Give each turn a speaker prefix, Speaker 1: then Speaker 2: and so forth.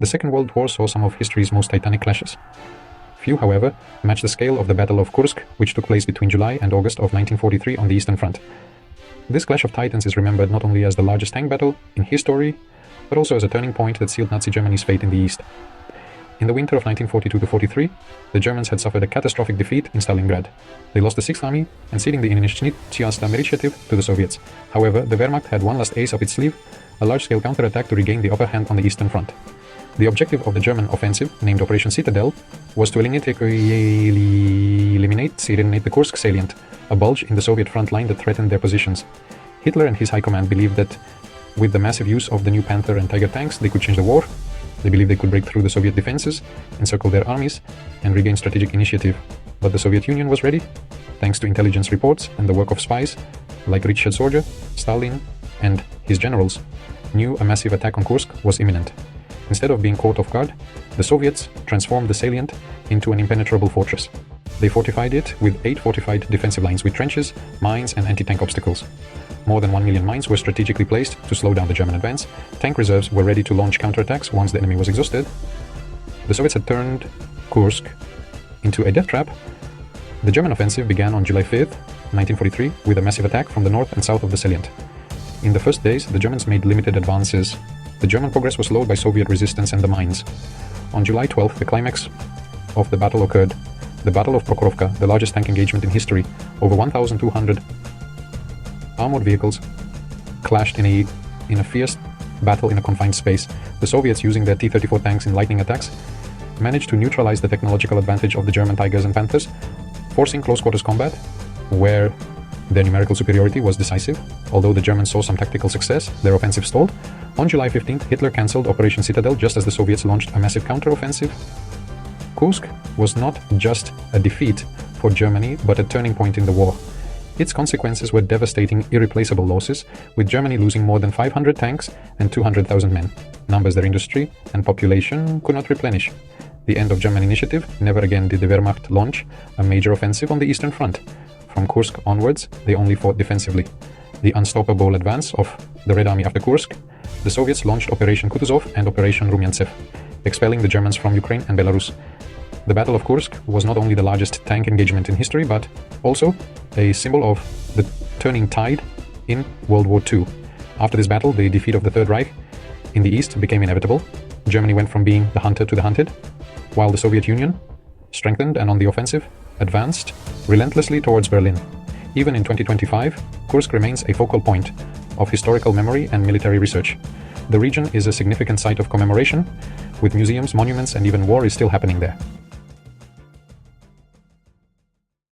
Speaker 1: The Second World War saw some of history's most titanic clashes. Few, however, match the scale of the Battle of Kursk, which took place between July and August of 1943 on the Eastern Front. This clash of titans is remembered not only as the largest tank battle in history, but also as a turning point that sealed Nazi Germany's fate in the East. In the winter of 1942-43, the Germans had suffered a catastrophic defeat in Stalingrad. They lost the 6th Army and ceding the Initiative initiative to the Soviets. However, the Wehrmacht had one last ace up its sleeve, a large-scale counterattack to regain the upper hand on the Eastern Front. The objective of the German offensive, named Operation Citadel, was to eliminate the Kursk salient, a bulge in the Soviet front line that threatened their positions. Hitler and his high command believed that with the massive use of the new Panther and Tiger tanks, they could change the war. They believed they could break through the Soviet defenses, encircle their armies, and regain strategic initiative. But the Soviet Union was ready, thanks to intelligence reports and the work of spies like Richard Sorge, Stalin, and his generals, knew a massive attack on Kursk was imminent. Instead of being caught off guard, the Soviets transformed the salient into an impenetrable fortress. They fortified it with 8 fortified defensive lines with trenches, mines, and anti-tank obstacles. More than 1 million mines were strategically placed to slow down the German advance. Tank reserves were ready to launch counterattacks once the enemy was exhausted. The Soviets had turned Kursk into a death trap. The German offensive began on July 5th, 1943, with a massive attack from the north and south of the salient. In the first days, the Germans made limited advances. The German progress was slowed by Soviet resistance and the mines. On July 12th, the climax of the battle occurred. The Battle of Prokhorovka, the largest tank engagement in history, over 1,200 armored vehicles clashed in a fierce battle in a confined space. The Soviets, using their T-34 tanks in lightning attacks, managed to neutralize the technological advantage of the German Tigers and Panthers, forcing close-quarters combat, where their numerical superiority was decisive. Although the Germans saw some tactical success, their offensive stalled. On July 15th, Hitler cancelled Operation Citadel just as the Soviets launched a massive counter-offensive. Kursk was not just a defeat for Germany, but a turning point in the war. Its consequences were devastating, irreplaceable losses, with Germany losing more than 500 tanks and 200,000 men, numbers their industry and population could not replenish. The end of German initiative. Never again did the Wehrmacht launch a major offensive on the Eastern Front. From Kursk onwards, they only fought defensively. The unstoppable advance of the Red Army after Kursk, the Soviets launched Operation Kutuzov and Operation Rumyantsev, expelling the Germans from Ukraine and Belarus. The Battle of Kursk was not only the largest tank engagement in history, but also a symbol of the turning tide in World War II. After this battle, the defeat of the Third Reich in the East became inevitable. Germany went from being the hunter to the hunted, while the Soviet Union, strengthened and on the offensive, advanced relentlessly towards Berlin. Even in 2025, Kursk remains a focal point of historical memory and military research. The region is a significant site of commemoration, with museums, monuments, and even war is still happening there.